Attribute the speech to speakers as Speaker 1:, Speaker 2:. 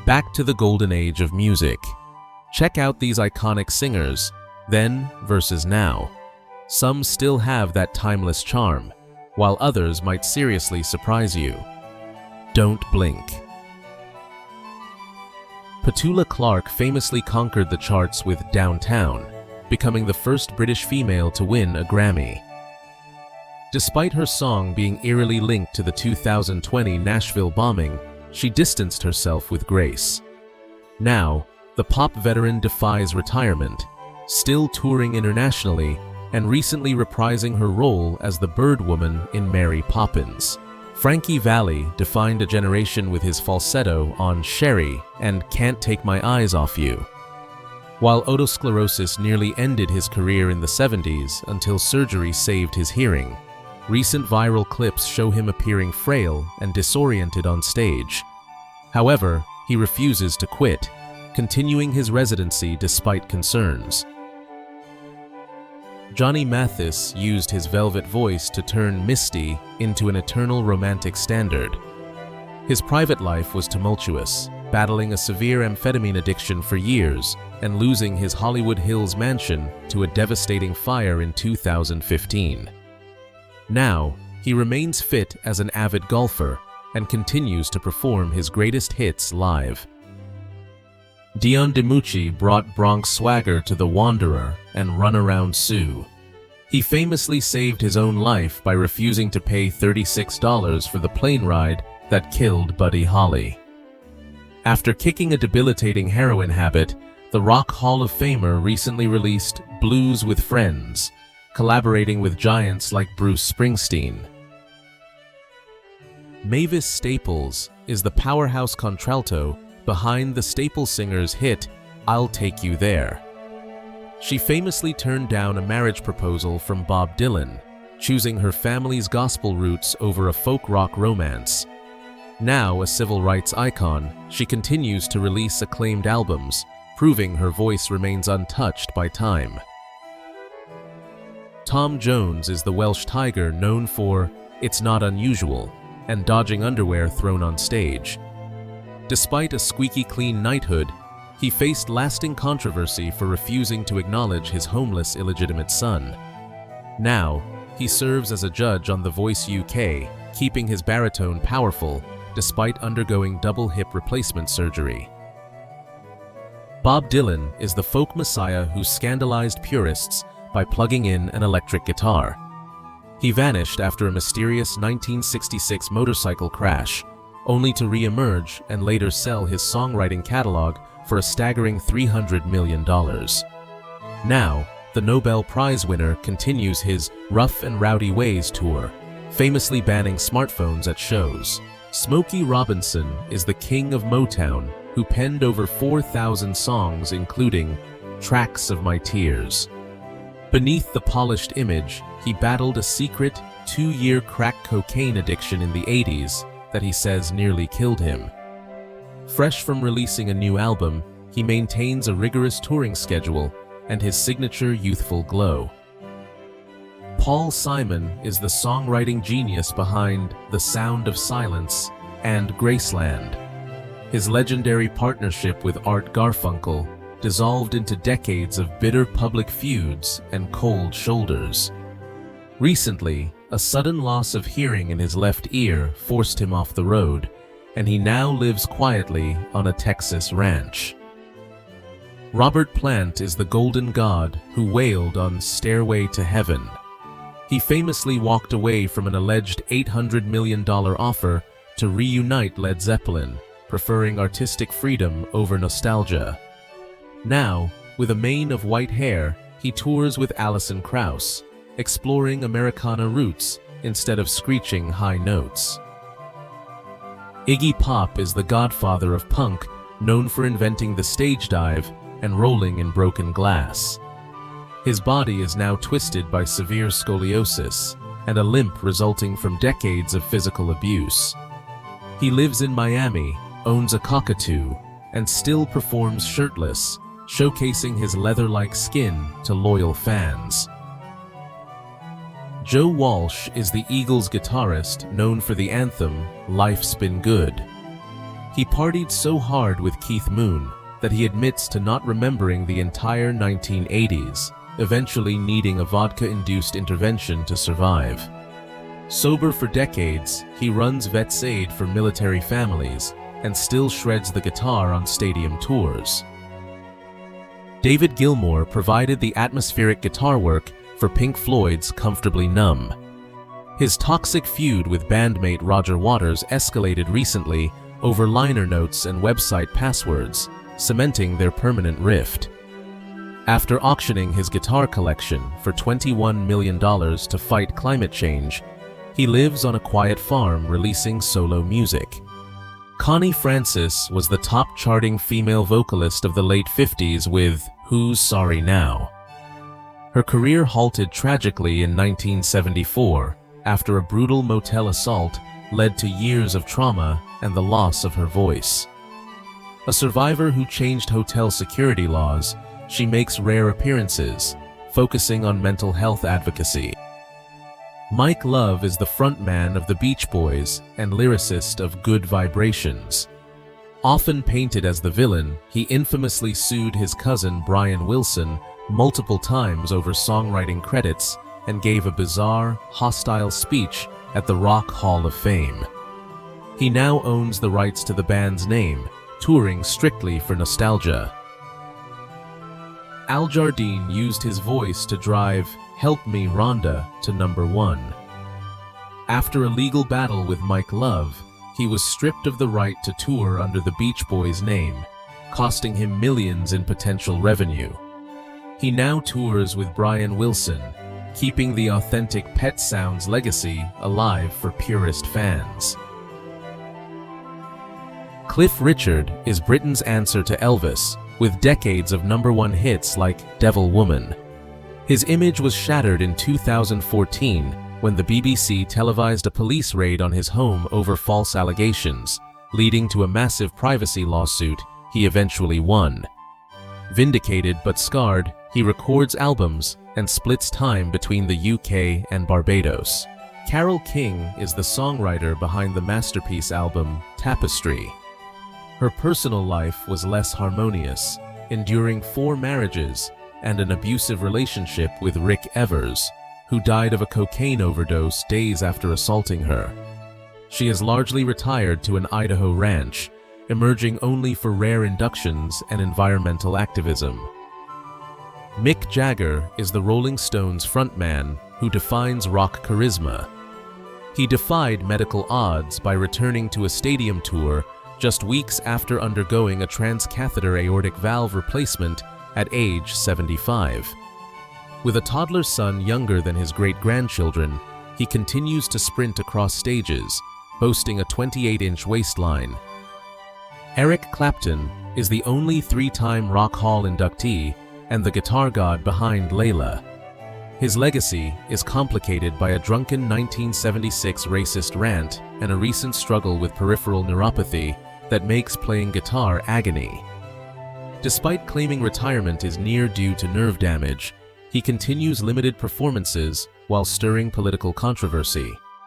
Speaker 1: Back to the golden age of music. Check out these iconic singers, then versus now. Some still have that timeless charm, while others might seriously surprise you. Don't blink. Petula Clark famously conquered the charts with Downtown, becoming the first British female to win a Grammy. Despite her song being eerily linked to the 2020 Nashville bombing, she distanced herself with grace. Now, the pop veteran defies retirement, still touring internationally and recently reprising her role as the Bird Woman in Mary Poppins. Frankie Valli defined a generation with his falsetto on Sherry and Can't Take My Eyes Off You. While otosclerosis nearly ended his career in the 70s until surgery saved his hearing, recent viral clips show him appearing frail and disoriented on stage. However, he refuses to quit, continuing his residency despite concerns. Johnny Mathis used his velvet voice to turn Misty into an eternal romantic standard. His private life was tumultuous, battling a severe amphetamine addiction for years and losing his Hollywood Hills mansion to a devastating fire in 2015. Now, he remains fit as an avid golfer and continues to perform his greatest hits live. Dion DiMucci brought Bronx swagger to The Wanderer and Runaround Sue. He famously saved his own life by refusing to pay $36 for the plane ride that killed Buddy Holly. After kicking a debilitating heroin habit, the Rock Hall of Famer recently released Blues with Friends, collaborating with giants like Bruce Springsteen. Mavis Staples is the powerhouse contralto behind the Staple Singers' hit, I'll Take You There. She famously turned down a marriage proposal from Bob Dylan, choosing her family's gospel roots over a folk rock romance. Now a civil rights icon, she continues to release acclaimed albums, proving her voice remains untouched by time. Tom Jones is the Welsh tiger known for It's Not Unusual and dodging underwear thrown on stage. Despite a squeaky clean knighthood, he faced lasting controversy for refusing to acknowledge his homeless illegitimate son. Now, he serves as a judge on The Voice UK, keeping his baritone powerful despite undergoing double hip replacement surgery. Bob Dylan is the folk messiah who scandalized purists by plugging in an electric guitar. He vanished after a mysterious 1966 motorcycle crash, only to re-emerge and later sell his songwriting catalog for a staggering $300 million. Now, the Nobel Prize winner continues his Rough and Rowdy Ways tour, famously banning smartphones at shows. Smokey Robinson is the king of Motown, who penned over 4,000 songs including Tracks of My Tears. Beneath the polished image, he battled a secret 2-year crack cocaine addiction in the 80s that he says nearly killed him. Fresh from releasing a new album, he maintains a rigorous touring schedule and his signature youthful glow. Paul Simon is the songwriting genius behind The Sound of Silence and Graceland. His legendary partnership with Art Garfunkel dissolved into decades of bitter public feuds and cold shoulders. Recently, a sudden loss of hearing in his left ear forced him off the road, and he now lives quietly on a Texas ranch. Robert Plant is the golden god who wailed on Stairway to Heaven. He famously walked away from an alleged $800 million offer to reunite Led Zeppelin, preferring artistic freedom over nostalgia. Now, with a mane of white hair, he tours with Alison Krauss, exploring Americana roots instead of screeching high notes. Iggy Pop is the godfather of punk, known for inventing the stage dive and rolling in broken glass. His body is now twisted by severe scoliosis and a limp resulting from decades of physical abuse. He lives in Miami, owns a cockatoo, and still performs shirtless, showcasing his leather-like skin to loyal fans. Joe Walsh is the Eagles guitarist known for the anthem Life's Been Good. He partied so hard with Keith Moon that he admits to not remembering the entire 1980s, eventually needing a vodka-induced intervention to survive. Sober for decades, he runs Vets Aid for military families and still shreds the guitar on stadium tours. David Gilmour provided the atmospheric guitar work for Pink Floyd's Comfortably Numb. His toxic feud with bandmate Roger Waters escalated recently over liner notes and website passwords, cementing their permanent rift. After auctioning his guitar collection for $21 million to fight climate change, he lives on a quiet farm releasing solo music. Connie Francis was the top-charting female vocalist of the late 50s with Who's Sorry Now? Her career halted tragically in 1974 after a brutal motel assault led to years of trauma and the loss of her voice. A survivor who changed hotel security laws, she makes rare appearances, focusing on mental health advocacy. Mike Love is the frontman of the Beach Boys and lyricist of Good Vibrations. Often painted as the villain, he infamously sued his cousin Brian Wilson multiple times over songwriting credits and gave a bizarre, hostile speech at the Rock Hall of Fame. He now owns the rights to the band's name, touring strictly for nostalgia. Al Jardine used his voice to drive Help Me Rhonda to #1. After a legal battle with Mike Love, he was stripped of the right to tour under the Beach Boys name, costing him millions in potential revenue. He now tours with Brian Wilson, keeping the authentic Pet Sounds legacy alive for purist fans. Cliff Richard is Britain's answer to Elvis, with decades of #1 hits like Devil Woman. His image was shattered in 2014 when the BBC televised a police raid on his home over false allegations, leading to a massive privacy lawsuit he eventually won. Vindicated but scarred, he records albums and splits time between the UK and Barbados. Carole King is the songwriter behind the masterpiece album Tapestry. Her personal life was less harmonious, enduring 4 marriages and an abusive relationship with Rick Evers, who died of a cocaine overdose days after assaulting her. She is largely retired to an Idaho ranch, emerging only for rare inductions and environmental activism. Mick Jagger is the Rolling Stones frontman who defines rock charisma. He defied medical odds by returning to a stadium tour just weeks after undergoing a transcatheter aortic valve replacement at age 75. With a toddler son younger than his great-grandchildren, he continues to sprint across stages, boasting a 28-inch waistline. Eric Clapton is the only 3-time Rock Hall inductee and the guitar god behind Layla. His legacy is complicated by a drunken 1976 racist rant and a recent struggle with peripheral neuropathy that makes playing guitar agony. Despite claiming retirement is near due to nerve damage, he continues limited performances while stirring political controversy.